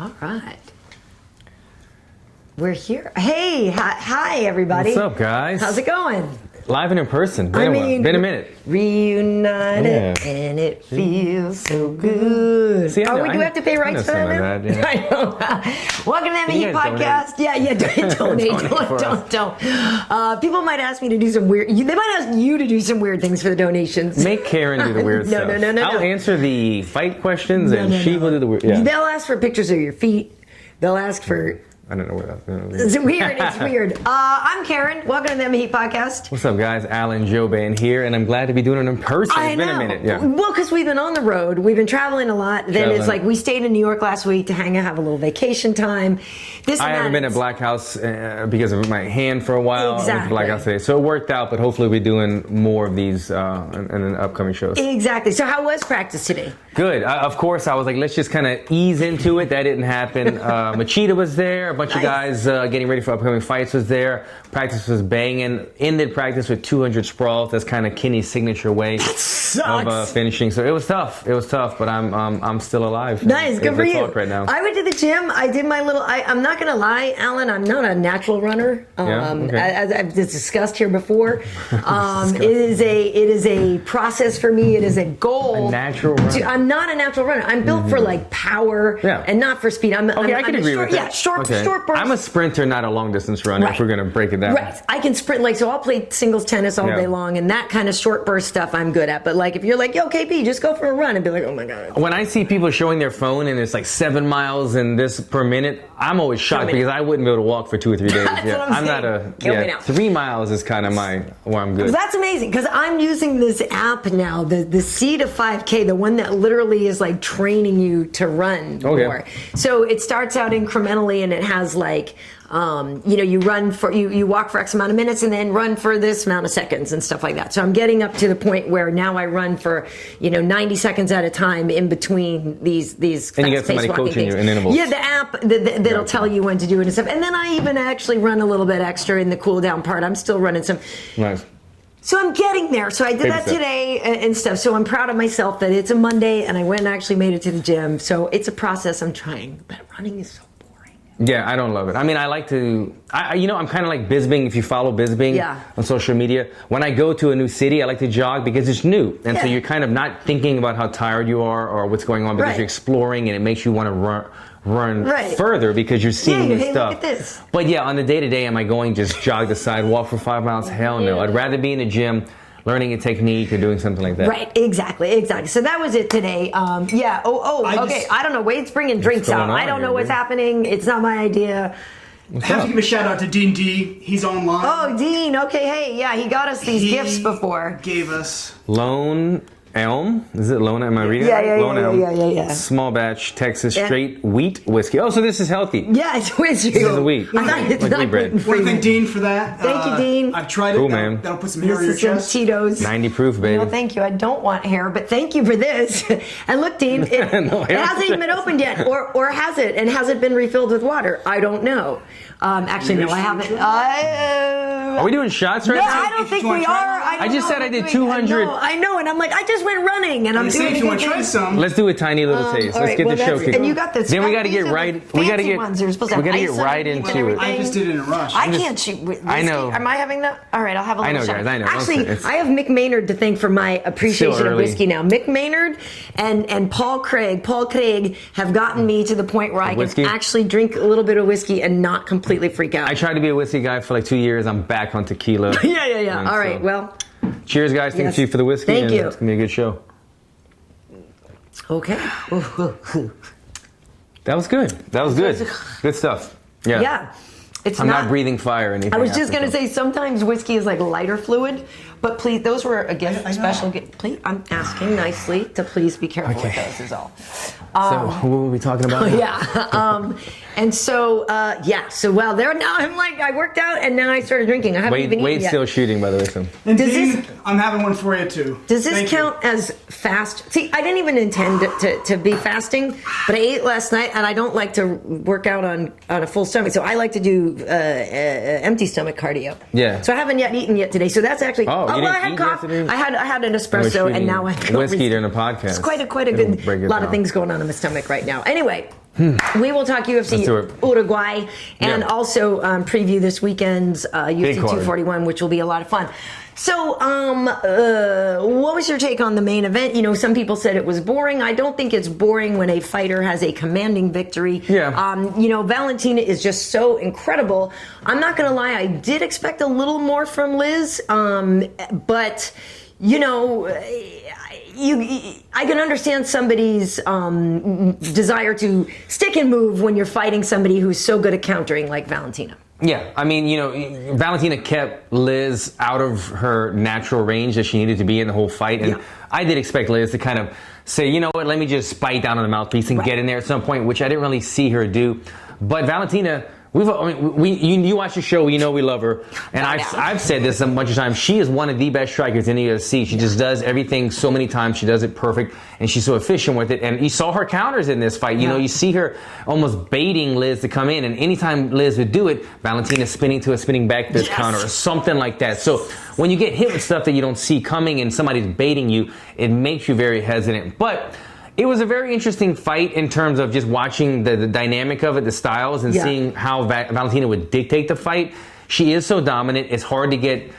All right. We're here. Hey, hi, everybody. What's up, guys? How's it going? Live and in person. Been a minute. Reunited, and it feels so good. See, we do have to pay rights for that now? Like that, yeah. I know. Welcome to the MMA podcast. Donate? Don't. People might ask me to do some weird. They might ask you to do some weird things for the donations. Make Karyn do the weird stuff. No. I'll answer the fight questions, and she will do the weird. Yeah. They'll ask for pictures of your feet. They'll ask for. I don't know where that's going. It's weird. I'm Karyn. Welcome to the MMA podcast. What's up, guys? Alan Jouban here, and I'm glad to be doing it in person. It's been a minute. Yeah. Well, because we've been on the road. We've been traveling a lot. Then it's like we stayed in New York last week to hang out, have a little vacation time. I haven't been at Black House because of my hand for a while. Exactly. I went to Black House today. So it worked out, but hopefully we'll be doing more of these in the upcoming shows. Exactly. So how was practice today? Good. Of course, I was like, let's just kind of ease into it. That didn't happen. H.E.A.T was there. A bunch of guys getting ready for upcoming fights was there. Practice was banging. Ended practice with 200 sprawls. That's kind of Kenny's signature way of finishing. So it was tough. But I'm still alive. Nice. Good for you. Right now. I went to the gym. I did my little. I'm not gonna lie, Alan. I'm not a natural runner. As I've discussed here before. It is a process for me. It is a goal. A natural runner. I'm not a natural runner. I'm built for like power and not for speed. I can agree with that. Yeah, short bursts. I'm a sprinter, not a long distance runner. Right. If we're gonna break it down. Right. I can sprint so I'll play singles tennis all day long, and that kind of short burst stuff I'm good at. But like if you're like, yo, KP, just go for a run, and be like, oh my god. When I see people showing their phone and it's like 7 miles and this per minute, I'm always shocked because I wouldn't be able to walk for 2 or 3 days. That's what I'm saying. 3 miles is kind of where I'm good. That's amazing because I'm using this app now, the C to 5K, the one that literally is like training you to run more. So it starts out incrementally, and it has like. You run for you walk for X amount of minutes and then run for this amount of seconds and stuff like that. So I'm getting up to the point where now I run for 90 seconds at a time in between these. And you get somebody coaching you in intervals. Yeah, the app that'll tell you when to do it and stuff. And then I even actually run a little bit extra in the cool down part. I'm still running some. Nice. So I'm getting there. So I did that today and stuff. So I'm proud of myself that it's a Monday and I went and actually made it to the gym. So it's a process I'm trying. But running is so. Yeah, I don't love it. I mean, I like to, I'm kind of like Bisbing, if you follow Bisbing on social media. When I go to a new city, I like to jog because it's new. And so you're kind of not thinking about how tired you are or what's going on because you're exploring, and it makes you want to run further because you're seeing new stuff. Look at this. But yeah, on the day-to-day, am I going just jog the sidewalk for 5 miles? Hell no. I'd rather be in the gym, learning a technique or doing something like that. Right, exactly. So that was it today. Okay. I don't know. Wade's bringing drinks out. I don't know what's happening. It's not my idea. I have to give a shout out to Dean D. He's online. Oh, Dean. Okay, hey, he got us these gifts before. Gave us Lone Elm? Is it Lone? Am I reading it? Lone Elm. Yeah. Small batch Texas straight wheat whiskey. Oh, so this is healthy. Yeah, it's whiskey. This is wheat. It's not gluten-free. want to thank Dean for that. Thank you, Dean. I've tried it. Cool, man. That'll put some hair on your chest. Cheetos. 90 proof, baby. No, thank you. I don't want hair, but thank you for this. And look, Dean, it hasn't even been opened yet, or has it? And has it been refilled with water? I don't know. Actually, no, I haven't. Are we doing shots right now? No, I don't think we are. I just said I did 200. I know, and I'm like, I just went running, and I'm doing. If you want to try some, let's do a tiny little taste. Let's get the show kicked. And you got this. Then we got to get right. We got to get right into it. I just did it in a rush. I can't shoot whiskey. I know. Am I having that? All right, I'll have a little shot. I know, guys. I know. Actually, I have Mick Maynard to thank for my appreciation of whiskey now. Mick Maynard and Paul Craig. Paul Craig have gotten me to the point where I can actually drink a little bit of whiskey and not completely freak out. I tried to be a whiskey guy for like 2 years. I'm back on tequila. Yeah. All right, well. Cheers, guys. Thank you for the whiskey. Thank you. It's going to be a good show. Okay. That was good. Good stuff. Yeah. Yeah. I'm not breathing fire or anything. I was just going to say, sometimes whiskey is like lighter fluid, but please, those were a gift, special gift. Please, I'm asking nicely to please be careful with those is all. So, what were we talking about? So well, there now I'm like, I worked out and now I started drinking. I haven't even eaten Wade's yet. still shooting, by the way. So. And Dean, I'm having one for you too. Does this count as fast? See, I didn't even intend to be fasting, but I ate last night and I don't like to work out on a full stomach, so I like to do empty stomach cardio. Yeah. So I haven't eaten yet today. So that's actually. I had coffee. I had an espresso, and now I whiskey during the podcast. It's quite a good lot of things going on in my stomach right now. Anyway, We will talk UFC Uruguay and also preview this weekend's UFC 241, which will be a lot of fun. So, what was your take on the main event? You know, some people said it was boring. I don't think it's boring when a fighter has a commanding victory. Yeah. You know, Valentina is just so incredible. I'm not going to lie, I did expect a little more from Liz, but, you know, I can understand somebody's desire to stick and move when you're fighting somebody who's so good at countering like Valentina. Yeah, I mean, you know, Valentina kept Liz out of her natural range that she needed to be in the whole fight. And I did expect Liz to kind of say, you know what, let me just bite down on the mouthpiece and get in there at some point, which I didn't really see her do. But Valentina, you watch the show, you know we love her. And I've said this a bunch of times. She is one of the best strikers in the UFC. She just does everything so many times. She does it perfect, and she's so efficient with it. And you saw her counters in this fight. You know, you see her almost baiting Liz to come in, and anytime Liz would do it, Valentina spinning to a spinning back fist counter or something like that. So when you get hit with stuff that you don't see coming and somebody's baiting you, it makes you very hesitant. But it was a very interesting fight in terms of just watching the dynamic of it, the styles, and seeing how Valentina would dictate the fight. She is so dominant. It's hard to get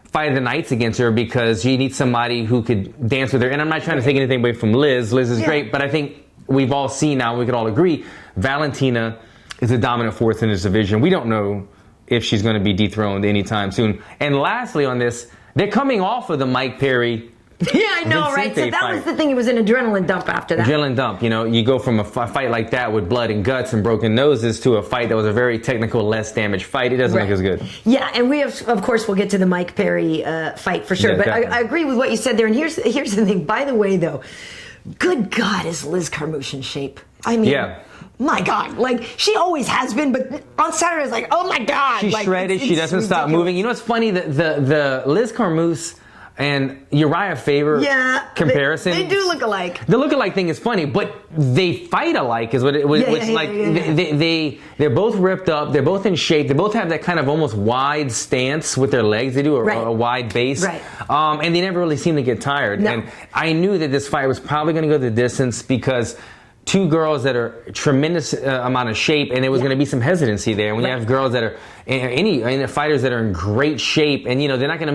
fight of the nights against her because you need somebody who could dance with her. And I'm not trying to take anything away from Liz. Liz is great, but I think we've all seen now, we can all agree, Valentina is a dominant force in this division. We don't know if she's going to be dethroned anytime soon. And lastly on this, they're coming off of the Mike Perry Yeah, I know, right? So that was the thing. It was an adrenaline dump after that. Adrenaline dump. You know, you go from a fight like that with blood and guts and broken noses to a fight that was a very technical, less damaged fight. It doesn't look as good. Yeah, and we have, of course, we'll get to the Mike Perry fight for sure. Yeah, but I agree with what you said there. And here's the thing. By the way, though, good God, is Liz Carmouche in shape? I mean, my God, like she always has been, but on Saturday it's like, oh my God, she's like, shredded. She doesn't stop moving. You know what's funny? The Liz Carmouche and Uriah Faber comparison. They do look alike. The look-alike thing is funny, but they fight alike is what it was. They're both ripped up. They're both in shape. They both have that kind of almost wide stance with their legs. They do a wide base. Right. And they never really seem to get tired. No. And I knew that this fight was probably going to go the distance because two girls that are tremendous amount of shape, and there was going to be some hesitancy there. When you have girls that are fighters that are in great shape, and you know they're not going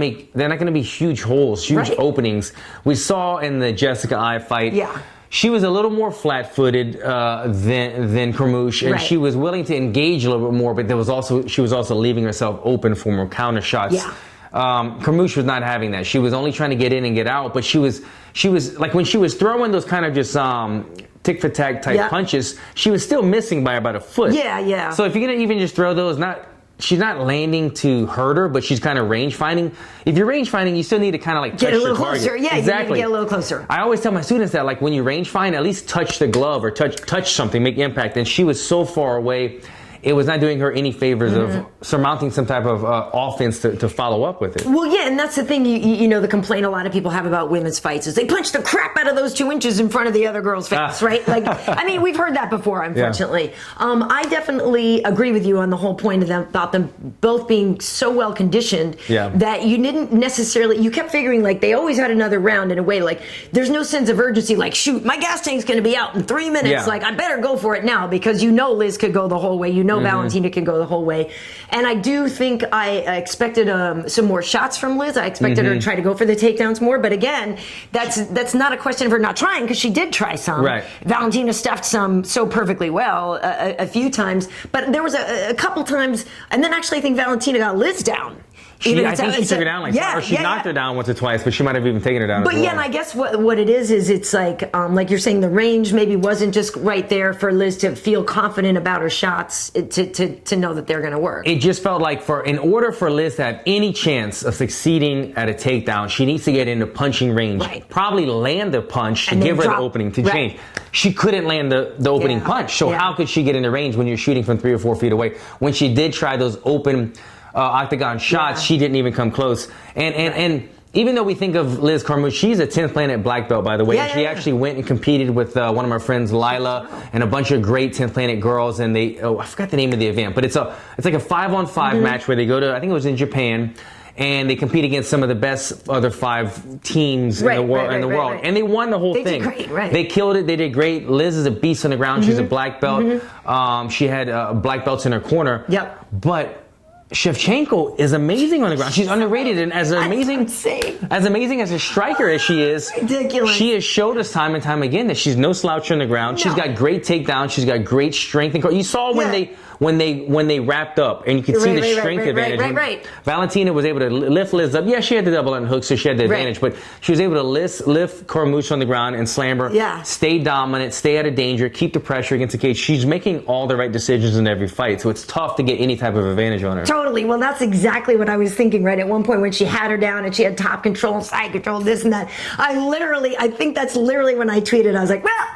to be huge holes, huge openings. We saw in the Jessica Eye fight. She was a little more flat-footed than Carmouche, and she was willing to engage a little bit more. But she was also leaving herself open for more counter shots. Carmouche was not having that. She was only trying to get in and get out, but she was like when she was throwing those kind of just tick for tack type punches, she was still missing by about a foot. So if you're gonna even just throw those, she's not landing to hurt her, but she's kind of range finding. If you're range finding, you still need to kind of like get touch a little the target. closer. Yeah, exactly. You need to get a little closer. I always tell my students that, like, when you range find, at least touch the glove or touch something, make impact. And she was so far away, it was not doing her any favors of surmounting some type of offense to follow up with it. Well, yeah, and that's the thing, you know, the complaint a lot of people have about women's fights is they punch the crap out of those 2 inches in front of the other girl's face, right? Like, I mean, we've heard that before, unfortunately. I definitely agree with you on the whole point of them, about them both being so well conditioned that you didn't necessarily, you kept figuring like they always had another round in a way, like there's no sense of urgency, like shoot, my gas tank's going to be out in 3 minutes, like I better go for it now because you know Liz could go the whole way, you know Valentina can go the whole way. And I do think I expected some more shots from Liz. I expected her to try to go for the takedowns more. But again, that's not a question of her not trying because she did try some. Valentina stuffed some so perfectly well a few times. But there was a couple times, and then actually I think Valentina got Liz down. I think she took her down or she knocked her down once or twice, but she might have even taken her down. But and I guess what it is it's like you're saying, the range maybe wasn't just right there for Liz to feel confident about her shots to know that they're going to work. It just felt like in order for Liz to have any chance of succeeding at a takedown, she needs to get into punching range. Probably land the punch to give her the opening to change. She couldn't land the opening punch, so how could she get into range when you're shooting from 3 or 4 feet away? When she did try those open octagon shots, she didn't even come close. And even though we think of Liz Carmouche, she's a 10th Planet black belt, by the way. She actually went and competed with one of our friends, Lila, and a bunch of great 10th Planet girls. And I forgot the name of the event, but it's like a 5-on-5 match where they go to, I think it was in Japan, and they compete against some of the best other 5 teams in the world. And they won the whole thing. Did great, right. They killed it. They did great. Liz is a beast on the ground. She's a black belt. She had black belts in her corner. Yep. But Shevchenko is amazing on the ground. She's underrated, and as amazing as a striker as she is, ridiculous. She has showed us time and time again that she's no slouch on the ground. No. She's got great takedowns. She's got great strength. And you saw when they wrapped up, and you could see the strength advantage. Right. Valentina was able to lift Liz up. Yeah, she had the double underhook, so she had the advantage, but she was able to lift Carmouche on the ground and slam her. Yeah. Stay dominant, stay out of danger, keep the pressure against the cage. She's making all the right decisions in every fight, so it's tough to get any type of advantage on her. Totally. Well, that's exactly what I was thinking, right? At one point when she had her down and she had top control, side control, this and that. I think that's literally when I tweeted. I was like, well,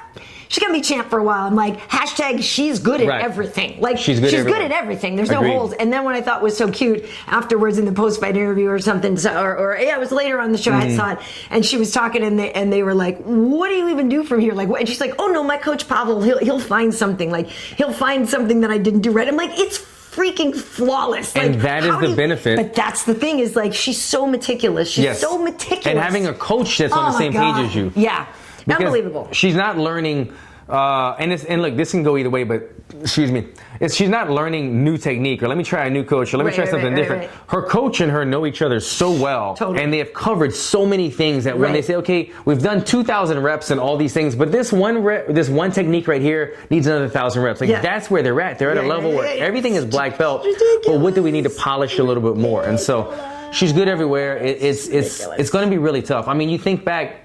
she's going to be champ for a while. I'm like, hashtag she's good at everything. Like, she's good at everything. There's no holes. And then what I thought was so cute afterwards in the post-fight interview or something, it was later on the show, I saw it, and she was talking and they were like, what do you even do from here? Like, what? And she's like, oh no, my coach Pavel, he'll find something. Like, he'll find something that I didn't do right. I'm like, it's freaking flawless. Like, and that is the benefit. But that's the thing, is like, she's so meticulous. She's so meticulous. And having a coach that's on the same page as you. Yeah. Because unbelievable. She's not learning, and look, this can go either way, but excuse me, she's not learning new technique, or let me try a new coach, or let me try something different. Her coach and her know each other so well, and they have covered so many things that when they say, okay, we've done 2,000 reps and all these things, but this one technique right here needs another 1,000 reps. Like, that's where they're at. They're at a level where everything is black belt, but what do we need to polish a little bit more? And so she's good everywhere. It's going to be really tough. I mean, you think back.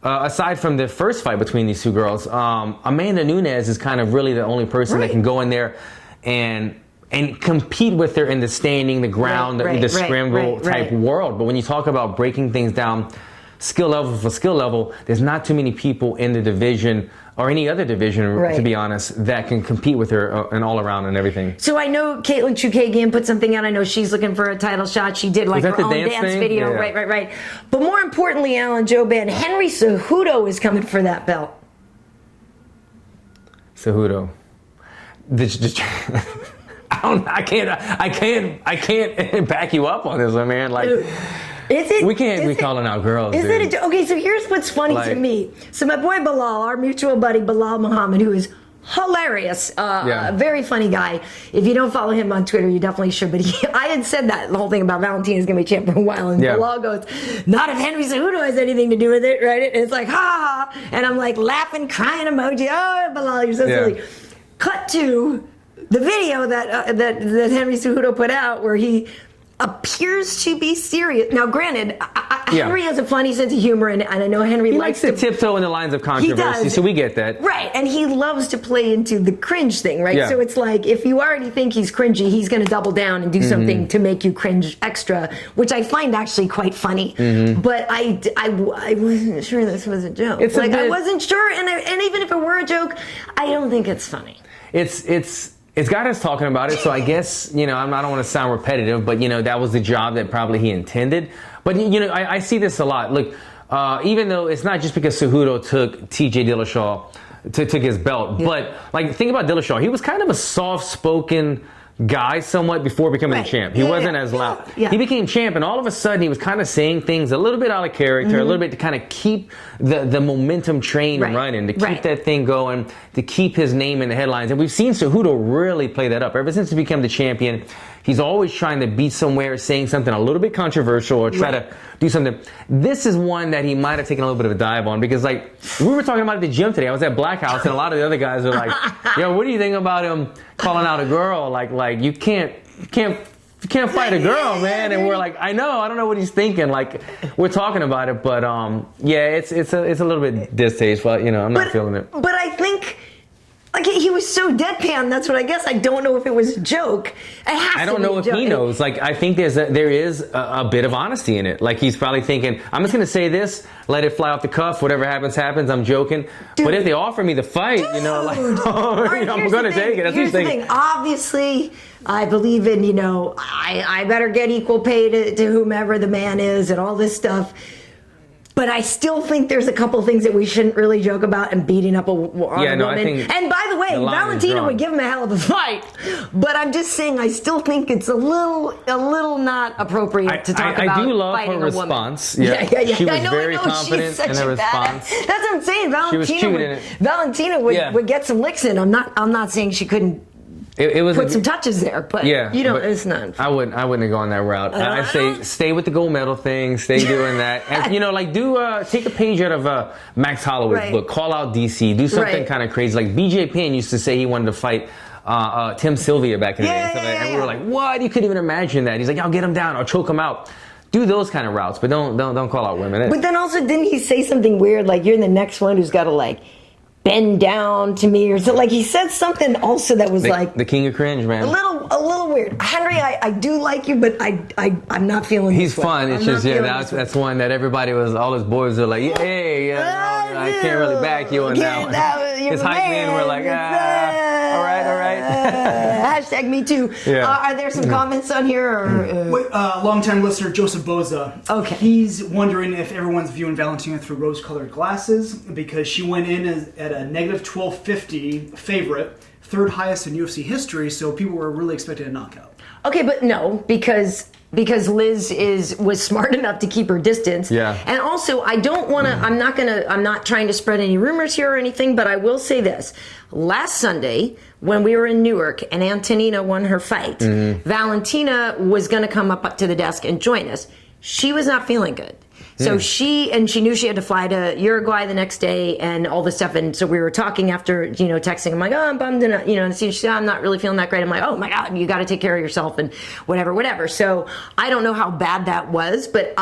Aside from the first fight between these two girls, Amanda Nunes is kind of really the only person that can go in there and compete with her in the standing, the ground, the scramble type world. But when you talk about breaking things down, skill level for skill level, there's not too many people in the division or any other division, to be honest, that can compete with her and all around and everything. So I know Katlyn Chookagian put something out. I know she's looking for a title shot. She did like her own dance video. Yeah. Right. But more importantly, Alan, Jouban, Henry Cejudo is coming for that belt. Cejudo. I can't back you up on this one, man. Like, we can't be calling out girls. Okay, so here's what's funny to me. So my boy Bilal, our mutual buddy Bilal Muhammad, who is hilarious, a very funny guy. If you don't follow him on Twitter, you definitely should. But I had said that the whole thing about Valentina is going to be champ for a while, and Bilal goes, "Not if Henry Cejudo has anything to do with it, right?" And it's like, ha, and I'm like laughing, crying emoji. Oh, Bilal, you're so silly. Cut to the video that Henry Cejudo put out, where he appears to be serious. Now, granted, Henry has a funny sense of humor, and I know Henry likes to tiptoe in the lines of controversy, so we get that. Right, and he loves to play into the cringe thing, right? Yeah. So it's like, if you already think he's cringy, he's going to double down and do something to make you cringe extra, which I find actually quite funny. But I wasn't sure this was a joke. I wasn't sure, and even if it were a joke, I don't think it's funny. It's got us talking about it, so I guess, I don't want to sound repetitive, but, that was the job that probably he intended. But, I see this a lot. Look, even though it's not just because Cejudo took T.J. Dillashaw, took his belt, but, think about Dillashaw. He was kind of a soft-spoken guy somewhat before becoming the champ. He wasn't as loud. He became champ, and all of a sudden he was kind of saying things a little bit out of character, a little bit to kind of keep the momentum train running, to keep that thing going, to keep his name in the headlines. And we've seen Cejudo really play that up. Ever since he became the champion, he's always trying to be somewhere, saying something a little bit controversial or try to do something. This is one that he might have taken a little bit of a dive on, because we were talking about it at the gym today. I was at Black House, and a lot of the other guys were like, yo, what do you think about him calling out a girl? Like you can't fight a girl, man. And we're like, I don't know what he's thinking. Like, we're talking about it, but it's a little bit distasteful. I'm not feeling it. But I think, he was so deadpan. That's what I guess. I don't know if it was a joke. I don't know if he knows. I think there is a bit of honesty in it. He's probably thinking, I'm just going to say this, let it fly off the cuff. Whatever happens, happens. I'm joking. But if they offer me the fight, I'm going to take it. That's what he's thinking. Obviously, I believe in, I better get equal pay to whomever the man is and all this stuff. But I still think there's a couple things that we shouldn't really joke about and beating up on a woman. I think and by the way, Valentina would give him a hell of a fight. But I'm just saying, I still think it's a little not appropriate to talk about. I do love fighting her a woman. response. Yeah. She was very confident in her response. That's what I'm saying. Valentina Yeah. would get some licks in. I'm not saying she couldn't. It was put some touches there, but it's not. I wouldn't have gone that route. I'd say stay with the gold medal thing, stay doing that, and take a page out of Max Holloway's book, call out DC, do something kind of crazy. Like BJ Penn used to say he wanted to fight Tim Sylvia back in the day, and we were like, what? You couldn't even imagine that. He's like, I'll get him down, I'll choke him out. Do those kind of routes, but don't call out women. But then also, didn't he say something weird like you're the next one who's got to bend down to me or so? He said something also that was the king of cringe, man. A little weird. Henry, I do like you, but I'm not feeling. He's fun. It's just that's one that everybody all his boys are like, hey, I can't really back you on that one. His hype men were like, all right. Hashtag me too. Yeah. Are there some comments on here? Or, long-time listener Joseph Boza. Okay. He's wondering if everyone's viewing Valentina through rose-colored glasses because she went in at a negative 1250 favorite, third highest in UFC history, so people were really expecting a knockout. Okay, but no, because Liz was smart enough to keep her distance. Yeah. And also, I don't want to. I'm not trying to spread any rumors here or anything. But I will say this: last Sunday, when we were in Newark and Antonina won her fight, Valentina was going to come up to the desk and join us. She was not feeling good. So she knew she had to fly to Uruguay the next day and all this stuff. And so we were talking after, texting. I'm like, oh, I'm bummed. And she said, I'm not really feeling that great. I'm like, oh my God, you got to take care of yourself and whatever. So I don't know how bad that was, but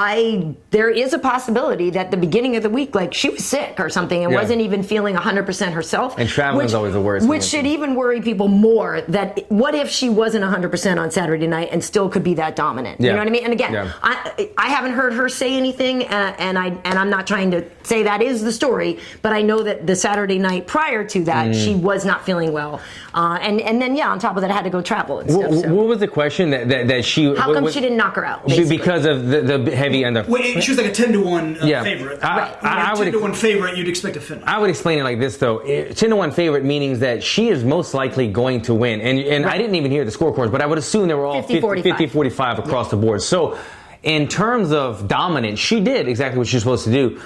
there is a possibility that the beginning of the week, she was sick or something and wasn't even feeling 100% herself. And traveling is always the worst. Which should even worry people more that what if she wasn't 100% on Saturday night and still could be that dominant? You know what I mean? And again, I haven't heard her say anything. And I'm not trying to say that is the story, but I know that the Saturday night prior to that, she was not feeling well, and then on top of that, I had to go travel and stuff. So. What was the question that she? How come she didn't knock her out? Basically? Because of the heavy under. She was like a 10-1 favorite. I would 10-1 favorite. You'd expect a finish. I would explain it like this though: 10-1 favorite meaning that she is most likely going to win, and I didn't even hear the scorecards, but I would assume they were all 50-45 across the board. So. In terms of dominance, she did exactly what she was supposed to do.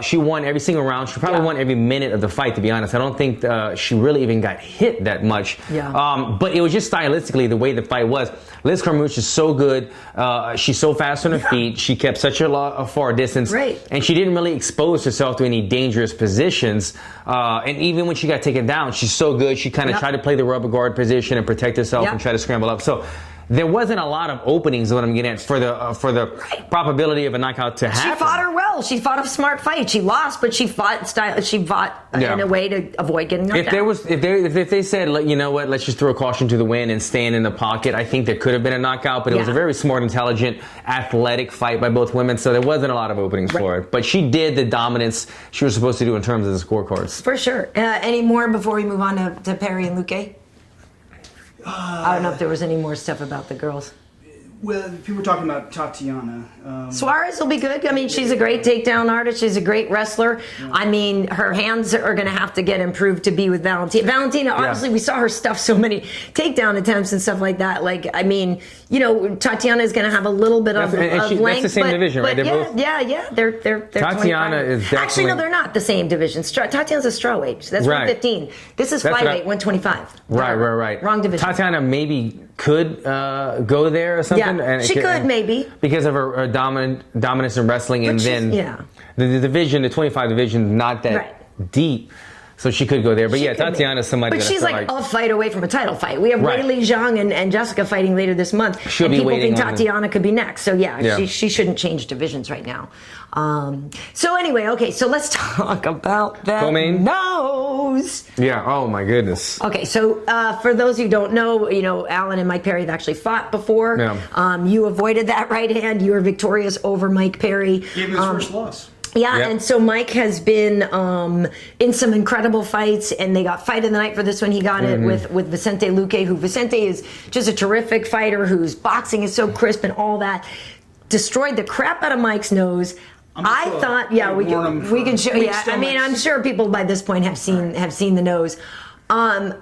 She won every single round. She probably won every minute of the fight, to be honest. I don't think she really even got hit that much. But it was just stylistically the way the fight was. Liz Carmouche is so good. She's so fast on her feet. She kept such a far distance. Right. And she didn't really expose herself to any dangerous positions. And even when she got taken down, she's so good. She kind of tried to play the rubber guard position and protect herself and try to scramble up. So there wasn't a lot of openings, is what I'm getting at, for the probability of a knockout to happen. She fought her well. She fought a smart fight. She lost, but she fought in a way to avoid getting knocked out. If they said, you know what, let's just throw caution to the wind and stand in the pocket, I think there could have been a knockout. But it was a very smart, intelligent, athletic fight by both women, so there wasn't a lot of openings for it. But she did the dominance she was supposed to do in terms of the scorecards. For sure. Any more before we move on to Perry and Luque? I don't know if there was any more stuff about the girls. Well, people were talking about Tatiana. Suarez will be good. I mean, she's a great takedown artist. She's a great wrestler. Yeah. I mean, her hands are going to have to get improved to be with Valentina. Valentina, obviously, we saw her stuff so many takedown attempts and stuff like that. Tatiana is going to have a little bit of length. That's the same division, right? They're Tatiana is definitely... Actually, no, they're not the same division. Tatiana's a strawweight. That's 115. This is flyweight, 125. Right. Wrong division. Tatiana maybe could go there or something. Yeah, she could maybe. Because of her dominance in wrestling, and then the division, the 25 division, not that deep. So she could go there. But Tatiana's somebody But she's like a fight away from a title fight. We have Weili Zhang and Jessica fighting later this month. She'll be waiting. People think Tatiana could be next. So she shouldn't change divisions right now. So anyway, so let's talk about that nose. Yeah, oh my goodness. Okay, so for those who don't know, Alan and Mike Perry have actually fought before. Yeah. You avoided that right hand. You were victorious over Mike Perry. Gave him his first loss. Yeah, and so Mike has been in some incredible fights, and they got fight of the night for this one. He got it with Vicente Luque, who Vicente is just a terrific fighter whose boxing is so crisp and all that. Destroyed the crap out of Mike's nose. I thought, yeah, we can show. Yeah, I mean, I'm sure people by this point have seen the nose. I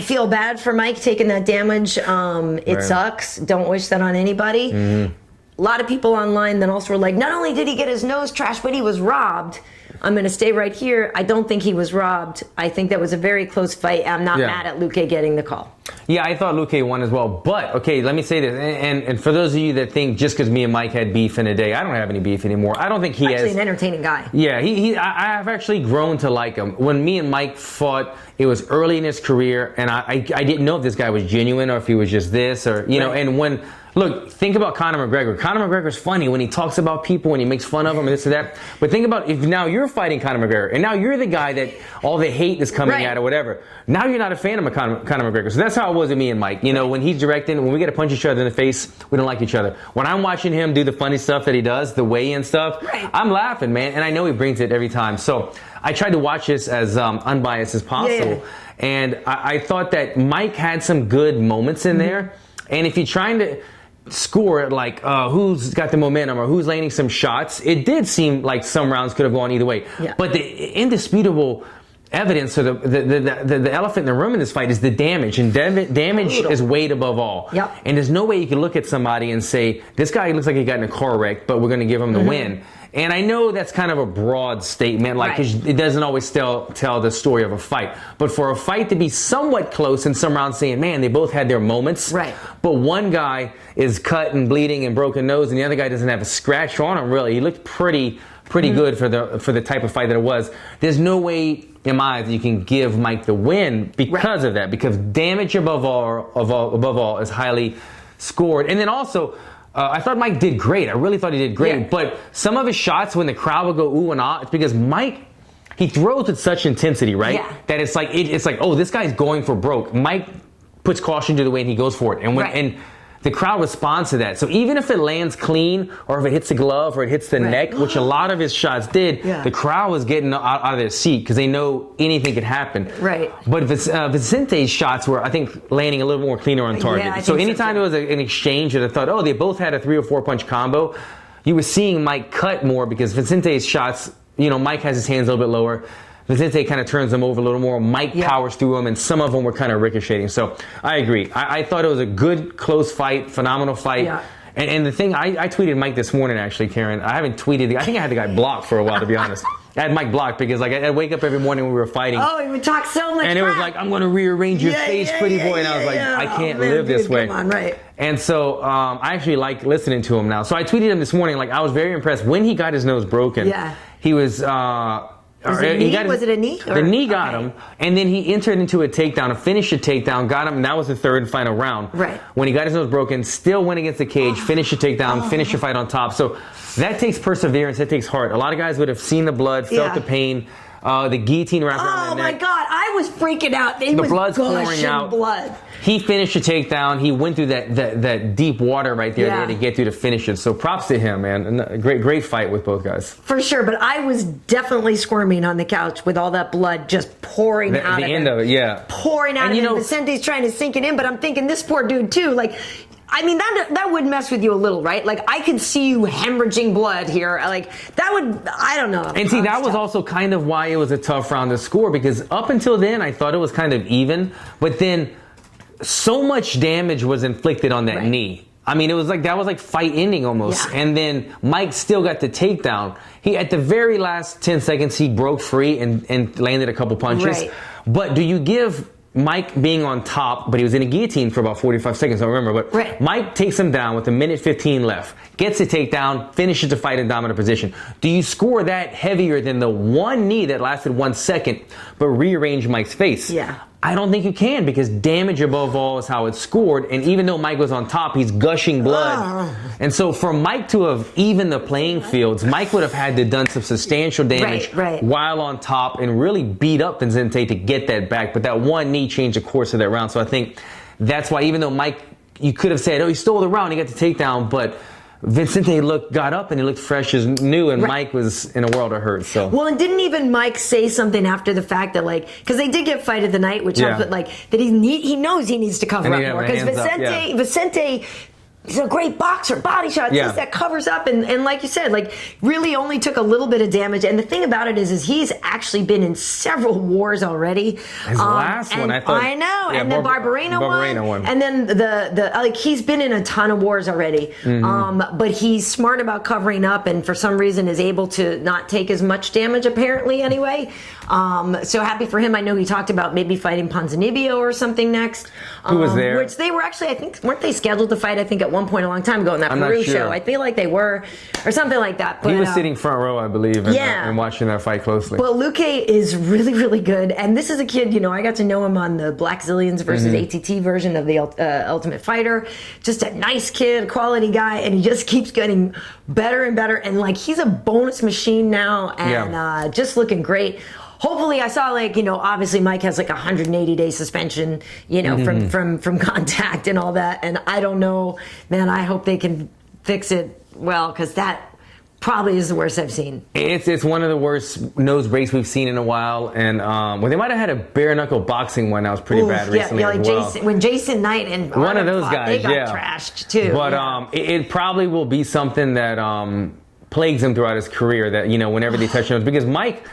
feel bad for Mike taking that damage. It sucks. Don't wish that on anybody. Mm-hmm. A lot of people online then also were like, not only did he get his nose trashed, but he was robbed. I'm going to stay right here. I don't think he was robbed. I think that was a very close fight. I'm not mad at Luque getting the call. Yeah, I thought Luque won as well. But, okay, let me say this. And for those of you that think just because me and Mike had beef in a day, I don't have any beef anymore. I don't think he actually an entertaining guy. Yeah, I've actually grown to like him. When me and Mike fought, it was early in his career, and I didn't know if this guy was genuine or if he was just this or, you know, and when... Look, think about Conor McGregor. Conor McGregor's funny when he talks about people, when he makes fun of them and this and that. But think about if now you're fighting Conor McGregor, and now you're the guy that all the hate is coming at or whatever. Now you're not a fan of Conor McGregor. So that's how it was with me and Mike. You know, when he's directing, when we get to punch each other in the face, we don't like each other. When I'm watching him do the funny stuff that he does, the weigh-in stuff, I'm laughing, man. And I know he brings it every time. So I tried to watch this as unbiased as possible. Yeah. And I thought that Mike had some good moments in there. And if you're trying to... score it like who's got the momentum or who's landing some shots, it did seem like some rounds could have gone either way. Yeah. But the indisputable evidence or the elephant in the room in this fight is the damage, and damage is weight above all. Yep. And there's no way you can look at somebody and say, this guy looks like he got in a car wreck, but we're going to give him the win. And I know that's kind of a broad statement, like it doesn't always tell the story of a fight. But for a fight to be somewhat close in some rounds saying, man, they both had their moments. Right. But one guy is cut and bleeding and broken nose, and the other guy doesn't have a scratch on him, really. He looked pretty good for the type of fight that it was. There's no way in my eyes you can give Mike the win because of that, because damage above all is highly scored. And then also, I thought Mike did great. I really thought he did great. Yeah. But some of his shots, when the crowd would go ooh and ah, it's because Mike, he throws with such intensity, right? Yeah. That it's like, oh, this guy's going for broke. Mike puts caution to the way and he goes for it. And and the crowd responds to that. So even if it lands clean or if it hits the glove or it hits the neck, which a lot of his shots did, the crowd was getting out of their seat because they know anything could happen. Right. But Vicente's shots were, I think, landing a little more cleaner on target. Yeah, so anytime there was an exchange that I thought, oh, they both had a 3 or 4 punch combo, you were seeing Mike cut more because Vicente's shots, you know, Mike has his hands a little bit lower. Vicente kind of turns them over a little more. Mike powers through them, and some of them were kind of ricocheting. So I agree. I thought it was a good, close fight, phenomenal fight. Yeah. And the thing, I tweeted Mike this morning, actually, Karyn. I haven't tweeted. I think I had the guy blocked for a while, to be honest. I had Mike blocked because like I'd wake up every morning when we were fighting. Oh, he would talk so much. And it was like, I'm going to rearrange your face, pretty boy. And I was like, I can't live this way. Come on, right. And so I actually like listening to him now. So I tweeted him this morning. Like I was very impressed when he got his nose broken. Yeah. He was... Was it a knee? The knee got him, and then he entered into a takedown, a finished a takedown, got him, and that was the third and final round. Right. When he got his nose broken, still went against the cage, finished a takedown, finished the fight on top. So that takes perseverance, that takes heart. A lot of guys would have seen the blood, felt the pain, the guillotine wrapped around their neck. Oh my God, I was freaking out. The blood's pouring out. Blood. He finished a takedown. He went through that deep water right there. They had to get through to finish it. So props to him, man. A great fight with both guys. For sure, but I was definitely squirming on the couch with all that blood just pouring out of it. The end of it, yeah. Pouring out of it. Vicente's trying to sink it in, but I'm thinking this poor dude too. Like, I mean, that would mess with you a little, right? Like, I could see you hemorrhaging blood here. Like, that would, I don't know. And see, that was also kind of why it was a tough round to score, because up until then, I thought it was kind of even, but then so much damage was inflicted on that knee. I mean, it was like, that was like fight ending almost. Yeah. And then Mike still got the takedown. He, at the very last 10 seconds, he broke free and landed a couple punches. Right. But do you give Mike being on top, but he was in a guillotine for about 45 seconds, I don't remember, but Mike takes him down with 1:15 left, gets a takedown, finishes the fight in dominant position. Do you score that heavier than the one knee that lasted 1 second, but rearrange Mike's face? Yeah. I don't think you can, because damage above all is how it's scored. And even though Mike was on top, he's gushing blood. And so for Mike to have evened the playing fields, Mike would have had to done some substantial damage while on top and really beat up Vicente to get that back. But that one knee changed the course of that round. So I think that's why, even though Mike, you could have said, oh, he stole the round, he got the takedown, but Vicente got up and he looked fresh as new, and Mike was in a world of hurt. So well, and didn't even Mike say something after the fact that, like, because they did get fight of the night, which helped, like, that he knows he needs to cover up more, because Vicente he's a great boxer, body shots, this, that covers up, and like you said, like really only took a little bit of damage. And the thing about it is he's actually been in several wars already. His last one, I thought. I know, and then Barberena won, and then the like he's been in a ton of wars already. But he's smart about covering up, and for some reason is able to not take as much damage apparently anyway. So happy for him. I know he talked about maybe fighting Ponzinibbio or something next. Who was there? Which they were actually, I think, weren't they scheduled to fight? I think at one point a long time ago in that Peru show. I feel like they were, or something like that. But, he was sitting front row, I believe, and watching that fight closely. Well, Luque is really, really good, and this is a kid. You know, I got to know him on the Black Zillions versus ATT version of the Ultimate Fighter. Just a nice kid, quality guy, and he just keeps getting better and better. And like he's a bonus machine now, and just looking great. Hopefully, I saw like, you know, obviously Mike has like a 180-day suspension, you know, from contact and all that. And I don't know, man, I hope they can fix it well, because that probably is the worst I've seen. It's one of the worst nose breaks we've seen in a while. And well, they might have had a bare knuckle boxing one that was pretty bad recently like as well. when Jason Knight and one of those guys, they got trashed too. But it probably will be something that plagues him throughout his career, that, you know, whenever they touch nose, because Mike,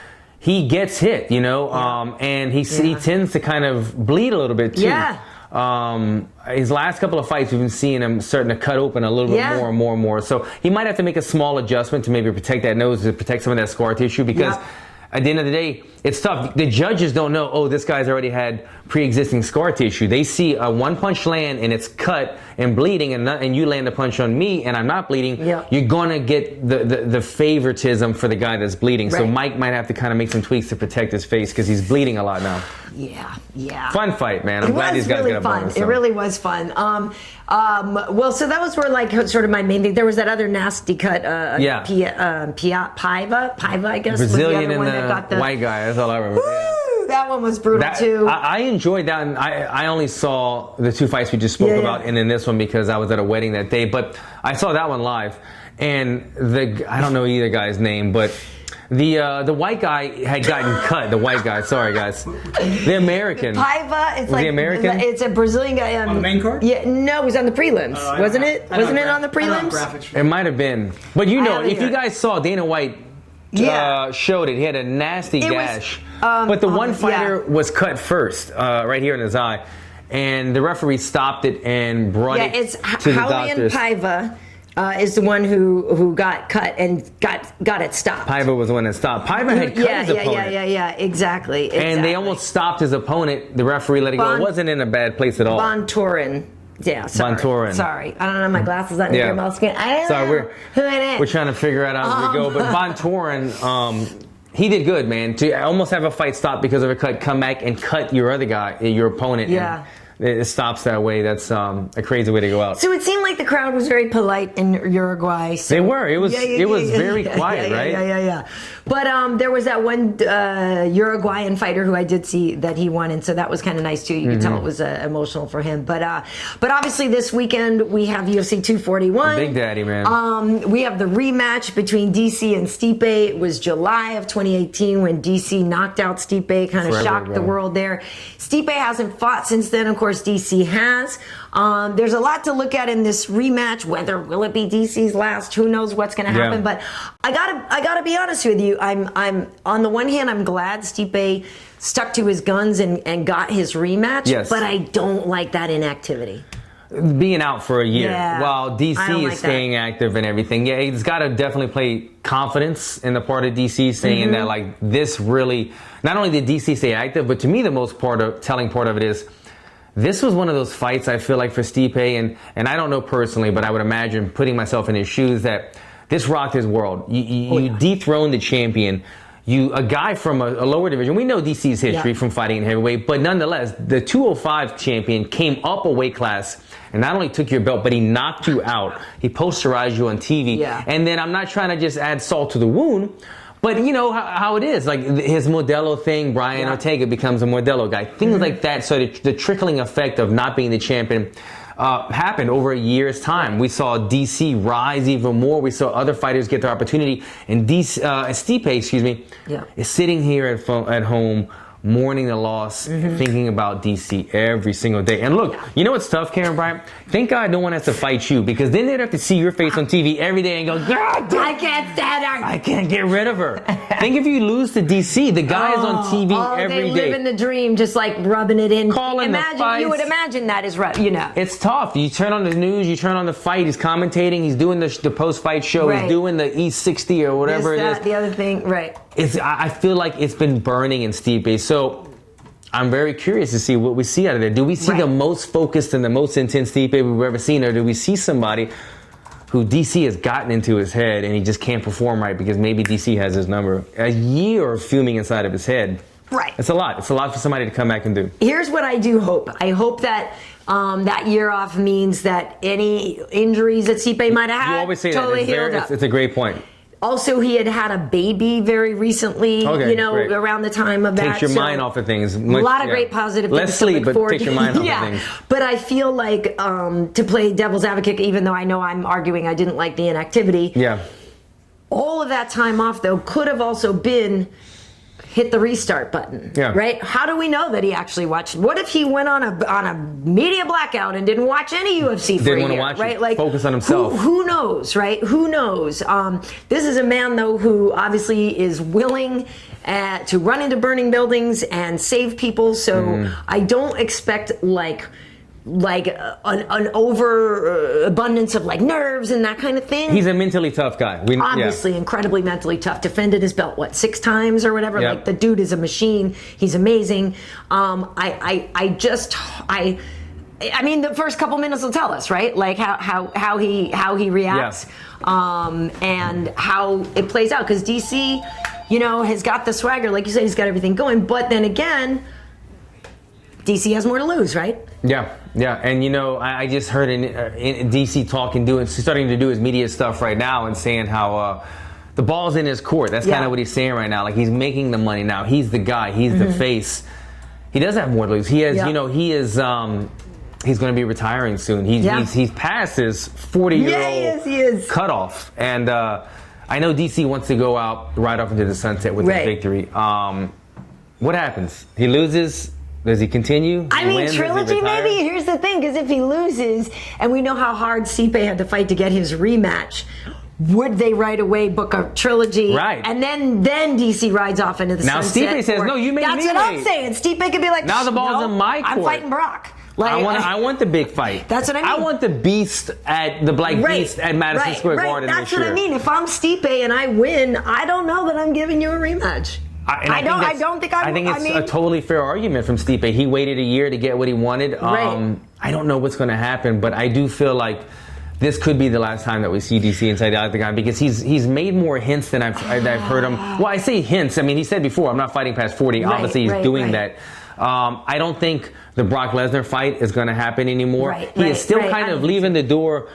he gets hit, you know, and he tends to kind of bleed a little bit too. His last couple of fights, we've been seeing him starting to cut open a little bit more and more and more. So he might have to make a small adjustment to maybe protect that nose, to protect some of that scar tissue, because at the end of the day, it's tough. The judges don't know, oh, this guy's already had pre-existing scar tissue. They see a one-punch land and it's cut and bleeding, and you land a punch on me and I'm not bleeding. You're going to get the favoritism for the guy that's bleeding. So Mike might have to kind of make some tweaks to protect his face, because he's bleeding a lot now. Fun fight, man. I'm glad these guys got a bonus. It really was fun. Well, so that was where like sort of my main thing. There was that other nasty cut. Paiva, I guess. Brazilian was the other and the that got white guy. That's all I remember. That one was brutal too. I enjoyed that, and I only saw the two fights we just spoke about, and then this one because I was at a wedding that day. But I saw that one live, and I don't know either guy's name, but the white guy had gotten cut. The white guy, sorry guys, the American. Paiva, it's like the American. It's a Brazilian guy on the main card. Yeah, no, it was on the prelims, wasn't it? Wasn't it on the prelims? It might have been, but you know, if you guys saw Dana White. Showed it. He had a nasty gash. But the one fighter was cut first, right here in his eye. And the referee stopped it and brought it to the doctors. Paiva is the one who got cut and got it stopped. Paiva was the one that stopped. Paiva had cut his opponent. Exactly. And they almost stopped his opponent. The referee let it go. It wasn't in a bad place at all. Bontorin. Yeah, sorry. Bontorin. Sorry. I don't have my glasses on your mouth skin. I don't know who it is. We're trying to figure out how we go. But Bontorin, he did good, man. To almost have a fight stop because of a cut, come back and cut your other guy, your opponent. Yeah. It stops that way. That's a crazy way to go out. So it seemed like the crowd was very polite in Uruguay. So they were. It was very quiet, right? Yeah. But there was that one Uruguayan fighter who I did see that he won, and so that was kind of nice too. You could tell it was emotional for him. But obviously this weekend we have UFC 241. Big Daddy, man. We have the rematch between DC and Stipe. It was July of 2018 when DC knocked out Stipe, kind of shocked the world there. Stipe hasn't fought since then, of course. DC has. There's a lot to look at in this rematch. Whether will it be DC's last? Who knows what's going to happen? But I gotta be honest with you. I'm on the one hand, I'm glad Stipe stuck to his guns and got his rematch. Yes. But I don't like that inactivity. Being out for a year while DC is staying active and everything. Yeah, he's got to definitely play confidence in the part of DC saying that like this really, not only did DC stay active, but to me the most telling part of it is this was one of those fights I feel like for Stipe, and I don't know personally, but I would imagine putting myself in his shoes that this rocked his world. You dethroned the champion. A guy from a lower division. We know DC's history from fighting in heavyweight, but nonetheless, the 205 champion came up a weight class and not only took your belt, but he knocked you out. He posterized you on TV. Yeah. And then I'm not trying to just add salt to the wound, but you know how it is. Like his Modelo thing, Brian Ortega becomes a Modelo guy. Things like that. So the trickling effect of not being the champion happened over a year's time. We saw DC rise even more. We saw other fighters get their opportunity. And Stipe, is sitting here at home mourning the loss, thinking about DC every single day. And look, you know what's tough, Karyn Bryant? Thank God no one has to fight you, because then they'd have to see your face on TV every day and go, God, I can't stand her. I can't get rid of her. Think if you lose to DC, the guy is on TV every day. They live in the dream, just like rubbing it in. Calling the fights. You would imagine that is right, you know. It's tough. You turn on the news, you turn on the fight, he's commentating, he's doing the post-fight show, he's doing the E60 or whatever it is. The other thing, right. I feel like it's been burning in Stipe. So I'm very curious to see what we see out of there. Do we see the most focused and the most intense Stipe we've ever seen, or do we see somebody who DC has gotten into his head and he just can't perform right because maybe DC has his number? A year of fuming inside of his head. Right. It's a lot. It's a lot for somebody to come back and do. Here's what I do hope. I hope that that year off means that any injuries that Stipe might have had, you always say totally that. healed up. It's a great point. Also, he had a baby very recently, great. around the time of that. Takes your mind off of things. A lot of great positive Less things. sleep, but takes your mind off of things. But I feel like, to play devil's advocate, even though I know I'm arguing I didn't like the inactivity, all of that time off, though, could have also been hit the restart button, right? How do we know that he actually watched? What if he went on a media blackout and didn't watch any UFC for a year, right? It. Like, focus on himself. Who knows, right? Who knows? This is a man, though, who obviously is willing to run into burning buildings and save people. So I don't expect an overabundance of nerves and that kind of thing. He's a mentally tough guy. Obviously, incredibly mentally tough. Defended his belt, 6 times or whatever. Like, the dude is a machine. He's amazing. I mean, the first couple minutes will tell us, right? Like how he reacts, and how it plays out. Because DC, has got the swagger, like you said, he's got everything going. But then again, DC has more to lose, right? Yeah. And I just heard in DC talking, starting to do his media stuff right now, and saying how the ball's in his court. That's kind of what he's saying right now. Like, he's making the money now. He's the guy. He's the face. He does have more to lose. He has, he is. He's going to be retiring soon. He's past his 40-year-old cutoff, and I know DC wants to go out right off into the sunset with a victory. What happens? He loses. Does he continue? I mean, trilogy maybe? Here's the thing, because if he loses, and we know how hard Stipe had to fight to get his rematch, would they right away book a trilogy? Right. And then DC rides off into the sunset. Now Stipe says, no, you made me That's what I'm saying. Stipe could be like, now the ball's in my court. I'm fighting Brock. I want the big fight. That's what I mean. I want the beast at the Black Beast at Madison Square Garden this year. That's what I mean. If I'm Stipe and I win, I don't know that I'm giving you a rematch. I think it's a totally fair argument from Stipe. He waited a year to get what he wanted. I don't know what's going to happen, but I do feel like this could be the last time that we see DC inside the octagon, because he's made more hints than I've heard him. Well, I say hints. I mean, he said before, I'm not fighting past 40. Obviously, he's doing that. I don't think the Brock Lesnar fight is going to happen anymore. He is still kind of leaving the door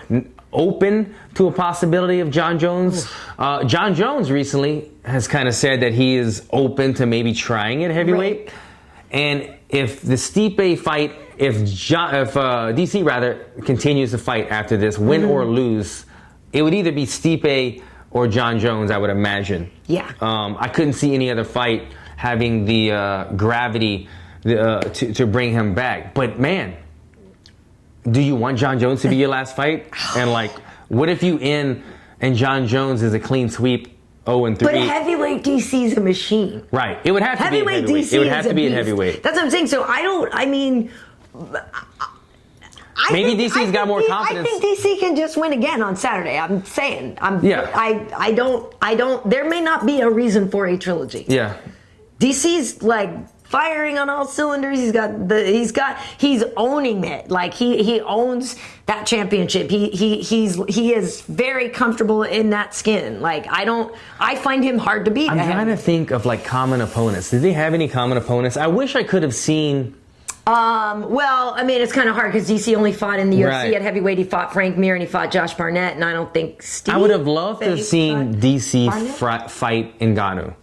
open to a possibility of John Jones. John Jones recently has kind of said that he is open to maybe trying at heavyweight. And if the Stipe fight, if DC rather continues to fight after this, win or lose, it would either be Stipe or John Jones, I would imagine. I couldn't see any other fight having the gravity to bring him back. But man, do you want John Jones to be your last fight? And what if you end and John Jones is a clean sweep, 0-3? But heavyweight DC's a machine. Right. It would have to be at heavyweight. It would have to be at heavyweight. That's what I'm saying. So maybe DC's got more confidence. I think DC can just win again on Saturday. I'm saying. I don't. There may not be a reason for a trilogy. DC's firing on all cylinders. He's owning it. He owns that championship. He is very comfortable in that skin. I find him hard to beat. I'm trying to think of common opponents. Did they have any common opponents? I wish I could have seen. Well, I mean, it's kind of hard because DC only fought in the UFC at heavyweight. He fought Frank Mir and he fought Josh Barnett, and I don't think Steve. I would have loved to have seen DC fight Ngannou.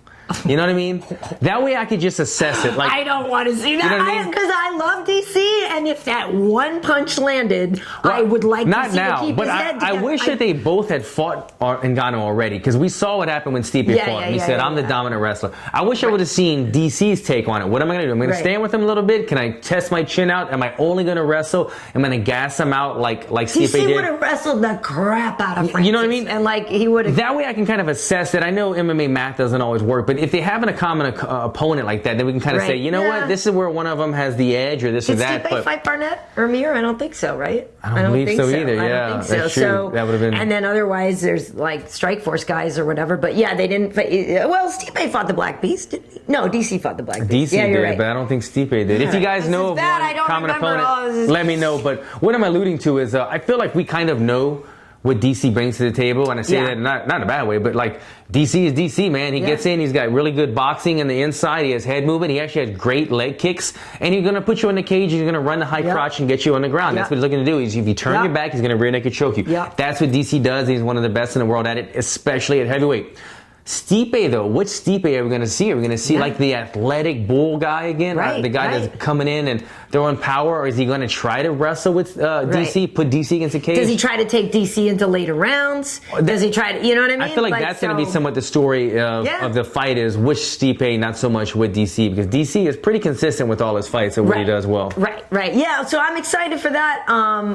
You know what I mean? That way I could just assess it. Like, I don't want to see that. You know what I mean? Because I love DC, and if that one punch landed, I would like to see him keep but his head I together. wish that they both had fought and gotten already, because we saw what happened when Stipe fought. He said, I'm the dominant wrestler. I wish I would have seen DC's take on it. What am I going to do? I'm going to stand with him a little bit. Can I test my chin out? Am I only going to wrestle? Am I going to gas him out like Stipe did? DC would have wrestled the crap out of Francis. You know what I mean? And like he would have. That way I can kind of assess it. I know MMA math doesn't always work, but if they have a common opponent like that, then we can kind of say, you know what, this is where one of them has the edge or this or that. Did Stipe fight Barnett or Mir? I don't think so, right? I don't believe think so either. I Yeah, don't think so. that's true. That would have been. And then otherwise, there's like Strikeforce guys or whatever. But yeah, they didn't fight. Well, Stipe fought the Black Beast, didn't he? No, DC fought the Black Beast. DC yeah, did, right. but I don't think Stipe did. If you guys know of one common opponent, let me know. But what I'm alluding to is I feel like we kind of know what DC brings to the table, and I say that not in a bad way, but like DC is DC, man. He gets in, he's got really good boxing on the inside, he has head movement, he actually has great leg kicks, and he's gonna put you in the cage, he's gonna run the high crotch and get you on the ground. That's what he's looking to do. If you turn your back, he's gonna rear naked choke you. That's what DC does. He's one of the best in the world at it, especially at heavyweight. Stipe, though, which Stipe are we going to see? Are we going to see like the athletic bull guy again? The guy that's coming in and throwing power? Or is he going to try to wrestle with DC, put DC against the cage? Does he try to take DC into later rounds? Does he try to, you know what I mean? I feel like that's going to be somewhat the story of the fight is which Stipe, not so much with DC, because DC is pretty consistent with all his fights and what he does well. Right. Yeah, so I'm excited for that.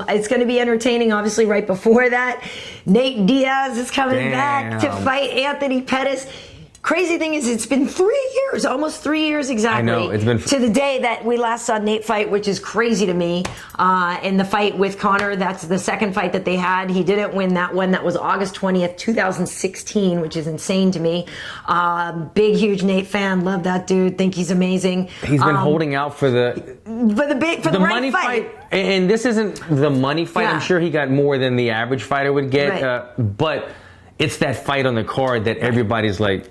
It's going to be entertaining, obviously, right before that. Nate Diaz is coming back to fight Anthony Pettis. Crazy thing is, it's been 3 years, almost 3 years exactly. I know, it's been to the day that we last saw Nate fight, which is crazy to me. In the fight with Conor, that's the second fight that they had. He didn't win that one. That was August 20th, 2016, which is insane to me. Big, huge Nate fan. Love that dude. Think he's amazing. He's been holding out for the right money fight. And this isn't the money fight. I'm sure he got more than the average fighter would get. But it's that fight on the card that everybody's like,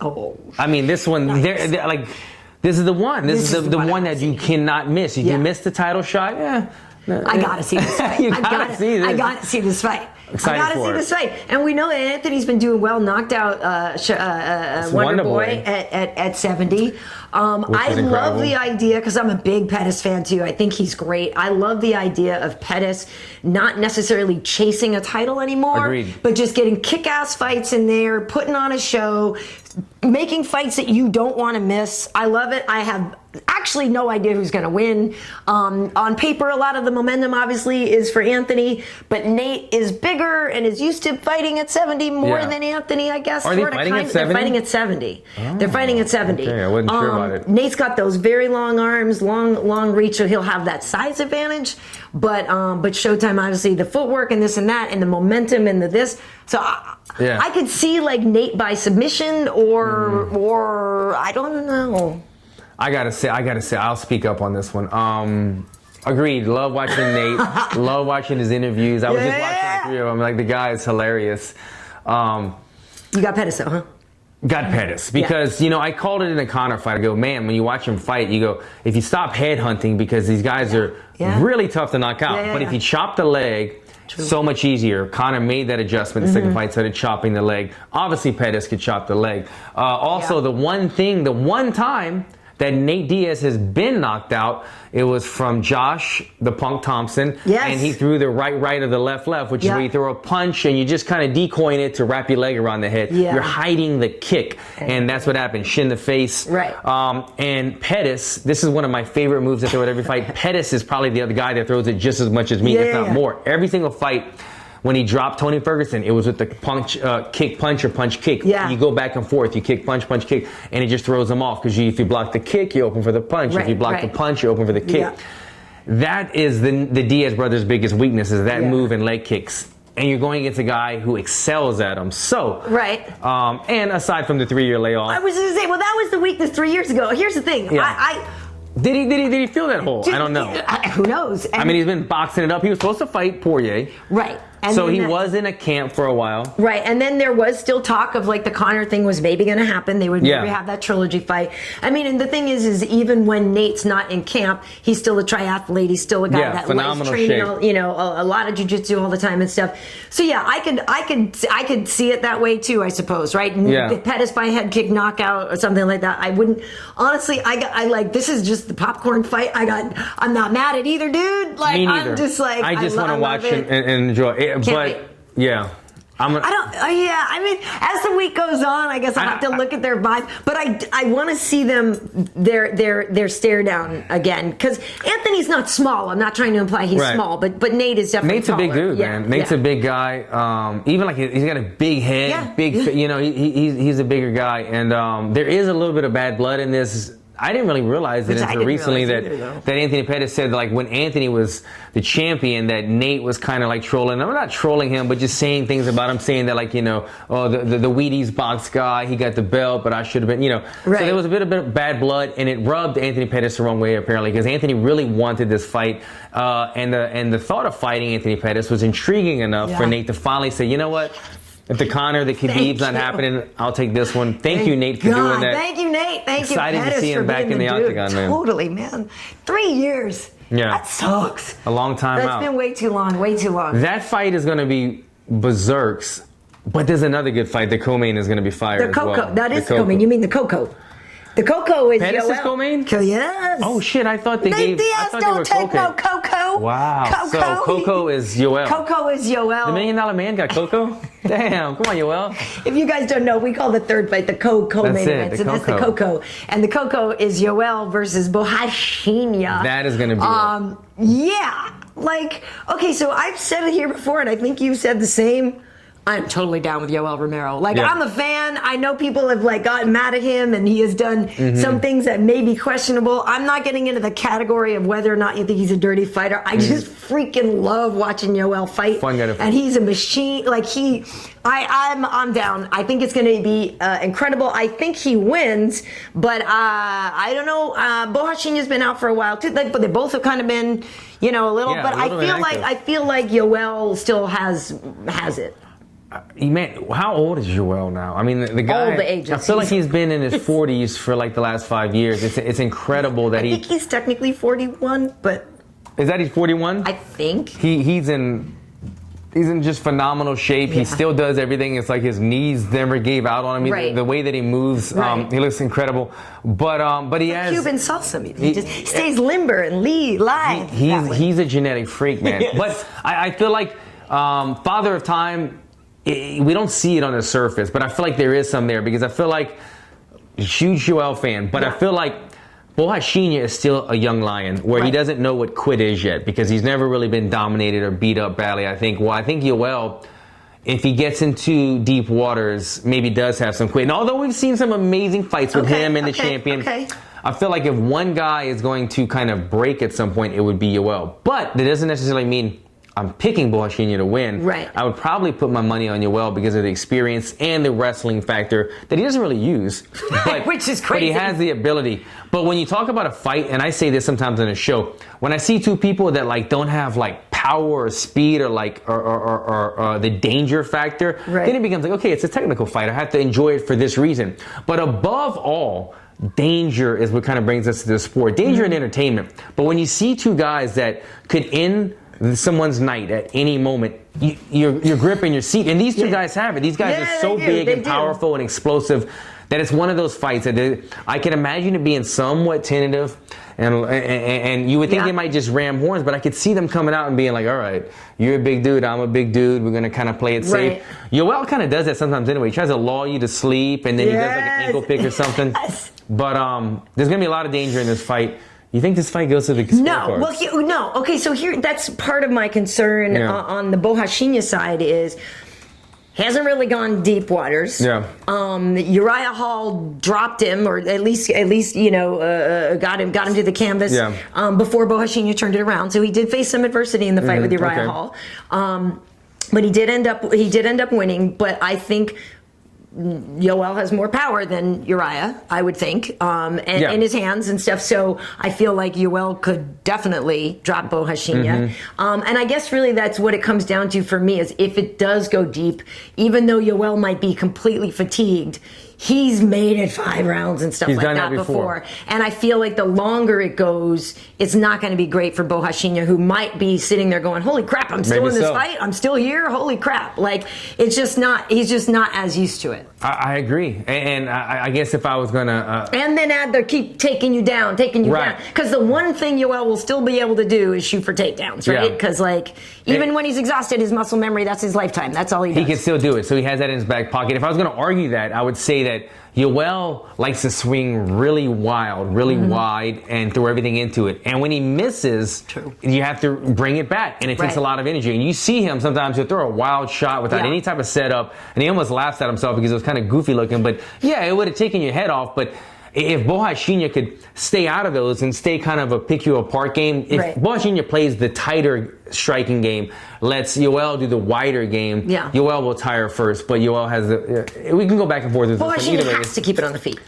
I mean, this one, they're like, this is the one. This is the one that you cannot miss. If you miss the title shot, I gotta see this fight. I gotta see this fight. Excited I gotta see this fight. And we know that Anthony's been doing well, knocked out Wonder Boy at 70. I love the idea, because I'm a big Pettis fan too. I think he's great. I love the idea of Pettis not necessarily chasing a title anymore, but just getting kick-ass fights in there, putting on a show, making fights that you don't want to miss. I love it. I have actually no idea who's going to win. On paper, a lot of the momentum obviously is for Anthony, but Nate is bigger and is used to fighting at 70 more than Anthony, I guess. Are they fighting at 70? They're fighting at 70. They're fighting at 70. Okay, I wasn't sure about it. Nate's got those very long arms, long reach, so he'll have that size advantage. But Showtime, obviously, the footwork and this and that, and the momentum and the this. So I could see like Nate by submission or I don't know. I gotta say, I'll speak up on this one. Agreed. Love watching Nate. Love watching his interviews. I was just watching like 3 of them. Like, the guy is hilarious. You got Pettis, though, huh? Got Pettis because I called it in a Conor fight. I go, man, when you watch him fight, you go, if you stop headhunting, because these guys are really tough to knock out. But if you chop the leg, so much easier. Conor made that adjustment. The second fight started chopping the leg. Obviously, Pettis could chop the leg. Also, the one time that Nate Diaz has been knocked out, it was from Josh the Punk Thompson. And he threw the right of the left, which is where you throw a punch and you just kind of decoying it to wrap your leg around the head. You're hiding the kick. And that's what happened. Shin the face. And Pettis, this is one of my favorite moves I throw at every fight. Pettis is probably the other guy that throws it just as much as me, if not more. Every single fight, when he dropped Tony Ferguson, it was with the punch, kick, punch, or punch, kick. You go back and forth. You kick, punch, kick, and it just throws them off. Because if you block the kick, you open for the punch. If you block the punch, you open for the kick. That is the Diaz brothers' biggest weakness, is that move and leg kicks. And you're going against a guy who excels at them. So, and aside from the 3-year layoff. I was going to say, well, that was the weakness 3 years ago. Here's the thing. Did he feel that hole? I don't know. Who knows? I mean, he's been boxing it up. He was supposed to fight Poirier. So he was in a camp for a while. Right, and then there was still talk of like the Conor thing was maybe going to happen. They would maybe have that trilogy fight. I mean, and the thing is even when Nate's not in camp, he's still a triathlete. He's still a guy that likes training, a lot of jiu-jitsu all the time and stuff. So yeah, I could see it that way too, I suppose, right? The Pettis by head kick knockout or something like that. I wouldn't, honestly, I like, this is just the popcorn fight. I'm not mad at either dude. Like, me neither. I'm just like, I just want to watch and enjoy it. But yeah. I mean, as the week goes on, I guess I'll have to look at their vibe. But I want to see them, their stare down again. Because Anthony's not small. I'm not trying to imply he's small. But Nate is definitely Nate's taller. A big dude, man. Nate's a big guy. Even like he's got a big head. He's a bigger guy. And there is a little bit of bad blood in this. I didn't really realize it until recently that Anthony Pettis said like when Anthony was the champion that Nate was kind of like trolling. I'm not trolling him, but just saying things about him, saying that like, the Wheaties box guy, he got the belt, but I should have been, So there was a bit of bad blood, and it rubbed Anthony Pettis the wrong way apparently because Anthony really wanted this fight, and the thought of fighting Anthony Pettis was intriguing enough for Nate to finally say, you know what? If the Conor, the Khabib's not happening, I'll take this one. Thank you, Nate, for doing that. Thank you, Nate. Thank you, Excited to see him back in the octagon, man. Totally, man. 3 years. Yeah. That sucks. A long time out. That's been way too long, way too long. That fight is going to be berserks, but there's another good fight. The co-main is going to be fire as well. That is the co-main. You mean the Coco. The Coco is Pettis' Yoel. co-main? Yes. Oh shit! I thought they Diaz they don't were take Coco. no Coco. Wow. So Coco is Yoel. Coco is Yoel. The $1 Million Man got Coco. Damn! Come on, Yoel. If you guys don't know, we call the third fight the co-main event. So that's the Coco, and the Coco is Yoel versus Borrachinha. That is going to be. Yeah. Like, okay, so I've said it here before, and I think you've said the same. I'm totally down with Yoel Romero. Like, I'm a fan. I know people have, like, gotten mad at him, and he has done some things that may be questionable. I'm not getting into the category of whether or not you think he's a dirty fighter. I just freaking love watching Yoel fight. Fun guy to fight. And he's a machine. Like, I'm down. I think it's going to be incredible. I think he wins, but I don't know. Borrachinha's been out for a while, too. But they both have kind of been, a little. But I feel like Yoel still has it. Man, how old is Joel now? I mean, the guy. All the ages. I feel like he's been in his 40s for like the last 5 years. It's incredible that I think he's technically 41, but. Is that he's 41? I think. He's in just phenomenal shape. He still does everything. It's like his knees never gave out on him. Right. The way that he moves, he looks incredible. But he has Cuban salsa. He just stays limber and lithe. He's a genetic freak, man. Yes. But I feel like Father of Time. We don't see it on the surface, but I feel like there is some there because I feel like huge Joel fan, but I feel like Borrachinha is still a young lion where he doesn't know what quit is yet because he's never really been dominated or beat up badly. I think Yoel, if he gets into deep waters, maybe does have some quit. And although we've seen some amazing fights with him and the champion, I feel like if one guy is going to kind of break at some point, it would be Yoel. But that doesn't necessarily mean I'm picking Borrachinha to win. Right. I would probably put my money on Yoel because of the experience and the wrestling factor that he doesn't really use. But, which is crazy. But he has the ability. But when you talk about a fight, and I say this sometimes in a show, when I see two people that like don't have like power or speed or like or the danger factor, then it becomes like, okay, it's a technical fight. I have to enjoy it for this reason. But above all, danger is what kind of brings us to the sport. Danger and entertainment. But when you see two guys that could end someone's night at any moment, you're gripping your seat, and these two guys have it. These guys are so big and powerful and explosive that it's one of those fights that I can imagine it being somewhat tentative, and you would think they might just ram horns, but I could see them coming out and being like, all right, you're a big dude, I'm a big dude, we're gonna kind of play it safe. Yoel kind of does that sometimes anyway. He tries to lull you to sleep, and then he does like an ankle pick or something. But there's gonna be a lot of danger in this fight. You think this fight goes to the scorecards? No. Okay, so here, that's part of my concern on the Borrachinha side is he hasn't really gone deep waters. Uriah Hall dropped him, or at least got him to the canvas before Borrachinha turned it around. So he did face some adversity in the fight with Uriah Hall, but he did end up winning. But I think Yoel has more power than Uriah, I would think, in his hands and stuff. So I feel like Yoel could definitely drop Bohashinya. And I guess really that's what it comes down to for me, is if it does go deep, even though Yoel might be completely fatigued, he's made it 5 rounds and stuff like that before. And I feel like the longer it goes, it's not going to be great for Bohashinya, who might be sitting there going, holy crap, I'm still in this fight. I'm still here. Holy crap. Like, it's just not, he's just not as used to it. I agree. And I guess if I was going to... and then add the keep taking you down. Because the one thing Yoel will still be able to do is shoot for takedowns, right? Because, even when he's exhausted, his muscle memory, that's his lifetime. That's all he does. He can still do it. So he has that in his back pocket. If I was going to argue that, I would say that Yoel likes to swing really wild, really wide, and throw everything into it. And when he misses, you have to bring it back, and it takes a lot of energy. And you see him sometimes, he'll throw a wild shot without any type of setup, and he almost laughs at himself because it was kind of goofy looking. But yeah, it would have taken your head off. But if Bohashinya could stay out of those and stay kind of a pick you apart game, if Bohashinya plays the tighter striking game, lets Yoel do the wider game, Yoel will tire first, but Yoel has the... we can go back and forth with this. Bohashinya has to keep it on the feet.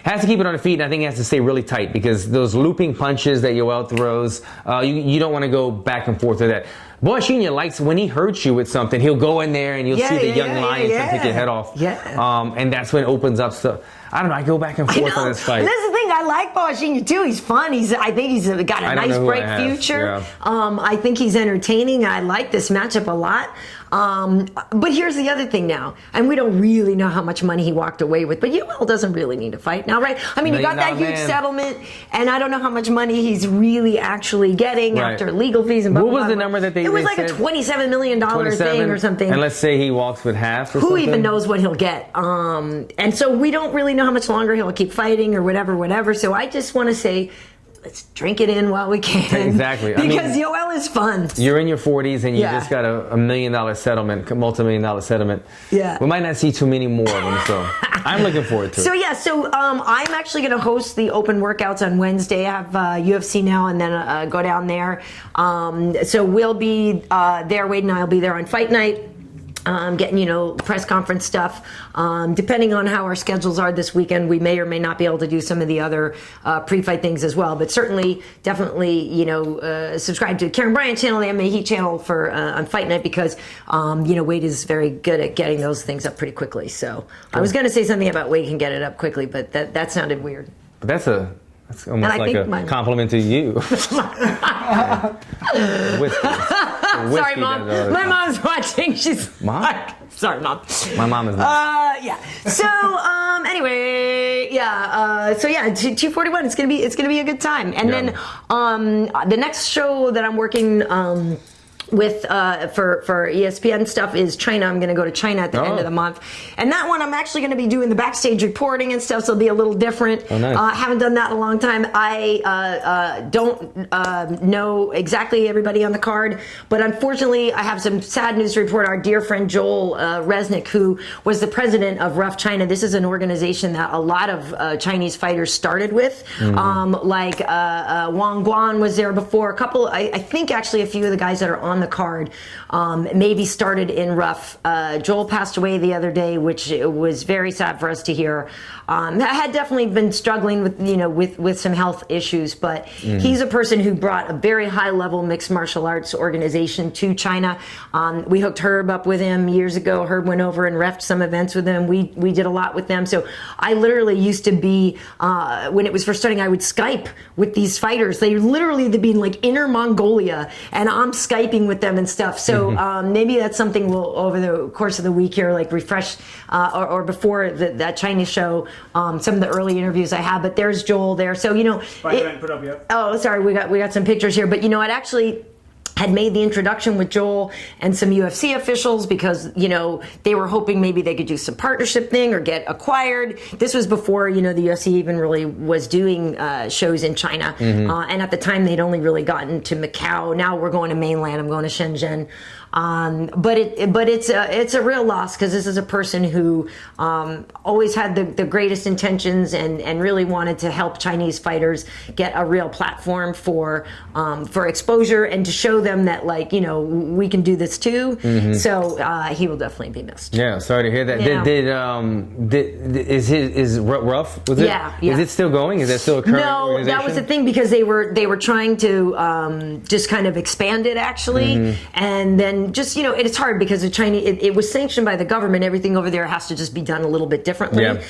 Has to keep it on the feet, and I think he has to stay really tight because those looping punches that Yoel throws, you don't want to go back and forth with that. Bohashinya likes, when he hurts you with something, he'll go in there and you'll see the young lion take your head off. And that's when it opens up stuff. I don't know, I go back and forth on this fight. This is the thing, I like Bohashinya too. He's fun. I think he's got a nice bright future. I think he's entertaining. I like this matchup a lot. But here's the other thing now, and we don't really know how much money he walked away with, but Yoel doesn't really need to fight now, right? I mean, he got that huge settlement, and I don't know how much money he's really actually getting after legal fees and blah, What blah, was blah. the number that they It was said? like a $27 million thing or something. And let's say he walks with half or Who something? even knows what he'll get? And so we don't really know how much longer he'll keep fighting or whatever. So I just want to say, let's drink it in while we can. Exactly. Because Yoel is fun. You're in your 40s and you just got a $1 million settlement, multi-million-dollar settlement. Yeah. We might not see too many more of them, so I'm looking forward to it. So I'm actually going to host the open workouts on Wednesday. I have UFC now, and then go down there. So we'll be there. Wade and I will be there on fight night. Getting, press conference stuff. Depending on how our schedules are this weekend, we may or may not be able to do some of the other pre-fight things as well. But certainly, definitely, subscribe to Karyn Bryant channel, the MMA Heat channel for on Fight Night because, Wade is very good at getting those things up pretty quickly. So I was going to say something about Wade can get it up quickly, but that sounded weird. But that's almost like a compliment to you. Sorry, Mom. My mom's watching. She's Mom. Sorry, Mom. My mom is not. So anyway, 241. It's gonna be a good time. And then the next show that I'm working with for ESPN stuff is China. I'm going to go to China at the end of the month, and that one I'm actually going to be doing the backstage reporting and stuff, so it'll be a little different. Oh, nice. Haven't done that in a long time. I don't know exactly everybody on the card, but unfortunately I have some sad news to report. Our dear friend Joel Resnick, who was the president of Rough China, this is an organization that a lot of Chinese fighters started with. Wang Guan was there before. A couple, I think actually a few of the guys that are on the card maybe started in Rough. Joel passed away the other day, which was very sad for us to hear. I had definitely been struggling with some health issues, but he's a person who brought a very high level mixed martial arts organization to China. We hooked Herb up with him years ago. Herb went over and refed some events with him. We did a lot with them. So I literally used to be, when it was first starting, I would Skype with these fighters. They literally would be in like Inner Mongolia, and I'm Skyping with them and stuff. So maybe that's something we'll, over the course of the week here, like refresh, or before that Chinese show, some of the early interviews I have. But there's Joel there. So, I haven't put up yet. Oh, sorry, we got some pictures here. But, I'd actually had made the introduction with Joel and some UFC officials because, they were hoping maybe they could do some partnership thing or get acquired. This was before, the UFC even really was doing shows in China. And at the time, they'd only really gotten to Macau. Now we're going to mainland. I'm going to Shenzhen. But it's a real loss because this is a person who always had the greatest intentions and really wanted to help Chinese fighters get a real platform for exposure and to show them them that, like, you know, we can do this too. So he will definitely be missed. Yeah, sorry to hear that. Is Rough? Was it? Yeah. Is it still going? Is that still a current organization? That was the thing, because they were trying to just kind of expand it, actually, and then just, you know, it's hard because the Chinese, it was sanctioned by the government. Everything over there has to just be done a little bit differently. Yeah.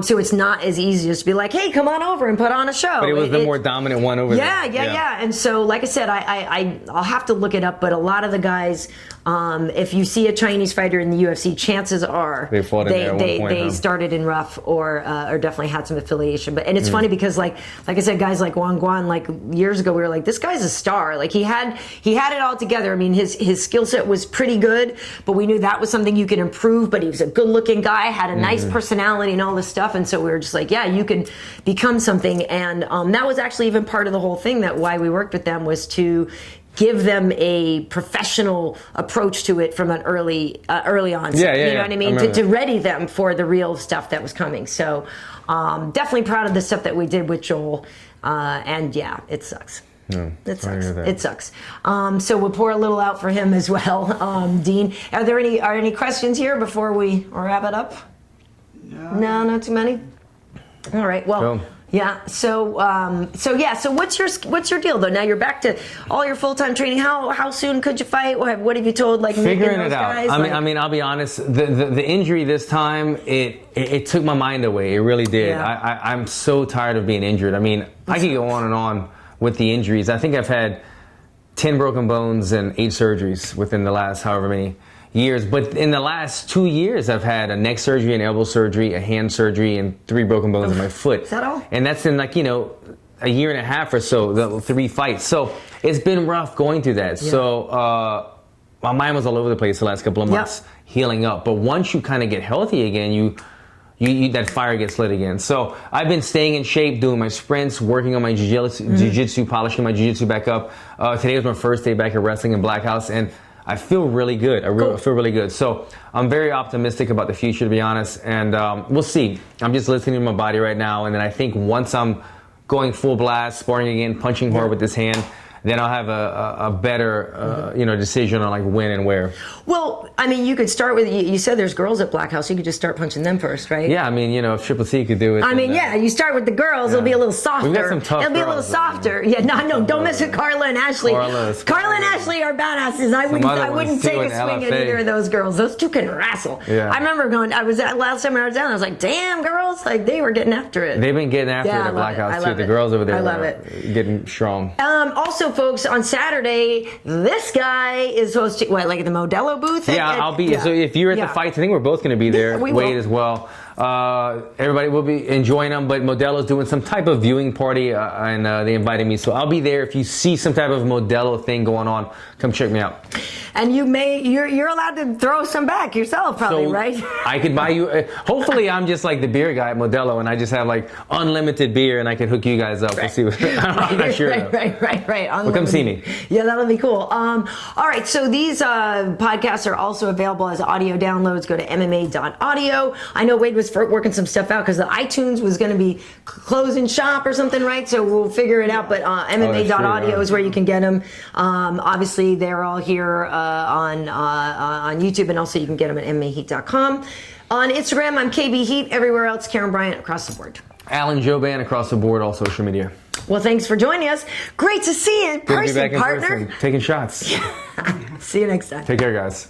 So it's not as easy as to be like, hey, come on over and put on a show. But it was the more dominant one over there. Yeah. And so, like I said, I'll have to look it up, but a lot of the guys, if you see a Chinese fighter in the UFC, chances are they fought in there at one point, they started in Rough or definitely had some affiliation. But it's funny because like I said, guys like Wang Guan, like years ago, we were like, this guy's a star. Like he had it all together. I mean, his skill set was pretty good, but we knew that was something you could improve. But he was a good looking guy, had a nice personality and all this stuff. And so we were just like, yeah, you can become something. And that was actually even part of the whole thing, that why we worked with them was to give them a professional approach to it from an early onset. You know what I mean? To ready them for the real stuff that was coming. So definitely proud of the stuff that we did with Joel. And yeah, it sucks. It sucks. It sucks. So we'll pour a little out for him as well. Dean, are there any questions here before we wrap it up? No, not too many. All right. Well. Yeah. So what's your deal though? Now you're back to all your full-time training. How soon could you fight? What have you told figuring it out? Guys? I mean, I'll be honest. The injury this time, it took my mind away. It really did. Yeah. I'm so tired of being injured. I mean, I could go on and on with the injuries. I think I've had 10 broken bones and 8 surgeries within the last however many years. But in the last 2 years, I've had a neck surgery, an elbow surgery, a hand surgery, and 3 broken bones in my foot. Is that all? And that's in like, you know, a year and a half or so, the 3 fights. So it's been rough going through that. Yeah. So my mind was all over the place the last couple of months healing up. But once you kind of get healthy again, you that fire gets lit again. So I've been staying in shape, doing my sprints, working on my jiu-jitsu, polishing my jiu-jitsu back up. Today was my first day back at wrestling in Black House, and I feel really good. I feel really good. So I'm very optimistic about the future, to be honest. And we'll see. I'm just listening to my body right now. And then I think once I'm going full blast, sparring again, punching hard with this hand, then I'll have a better decision on like when and where. Well, I mean, you could start with, you said there's girls at Black House. You could just start punching them first, right? Yeah, I mean, you know, if Triple C could do it. I mean, you start with the girls. It'll be a little softer. We've got some tough It'll be a little softer. Yeah, no, don't mess with Carla and Ashley. Carla and Ashley are badasses. I wouldn't take a swing at either of those girls. Those two can wrestle. Yeah. I remember last time I was down, I was like, damn, girls, like they were getting after it. They've been getting after it at Black House too. The girls over there are getting strong. Also, folks, on Saturday, this guy is hosting, like the Modelo booth? Yeah, I'll be. So if you're at the fights, I think we're both going to be there. Wade as well. Everybody will be enjoying them, but Modelo's doing some type of viewing party, and they invited me, so I'll be there. If you see some type of Modelo thing going on, come check me out. And you're allowed to throw some back yourself, probably, right? I could buy you. Hopefully, I'm just like the beer guy at Modelo, and I just have like unlimited beer, and I can hook you guys up. We'll see. I'm not sure. Right. Well, come see me. Yeah, that'll be cool. All right, so these podcasts are also available as audio downloads. Go to MMA.audio. I know Wade was working some stuff out because the iTunes was going to be closing shop or something, right? So we'll figure it out. But MMA.audio is where you can get them. Obviously, they're all here on YouTube, and also you can get them at MMAHeat.com. On Instagram, I'm KB Heat. Everywhere else, Karyn Bryant across the board. Alan Jouban across the board, all social media. Well, thanks for joining us. Great to see you in person, partner. Taking shots. See you next time. Take care, guys.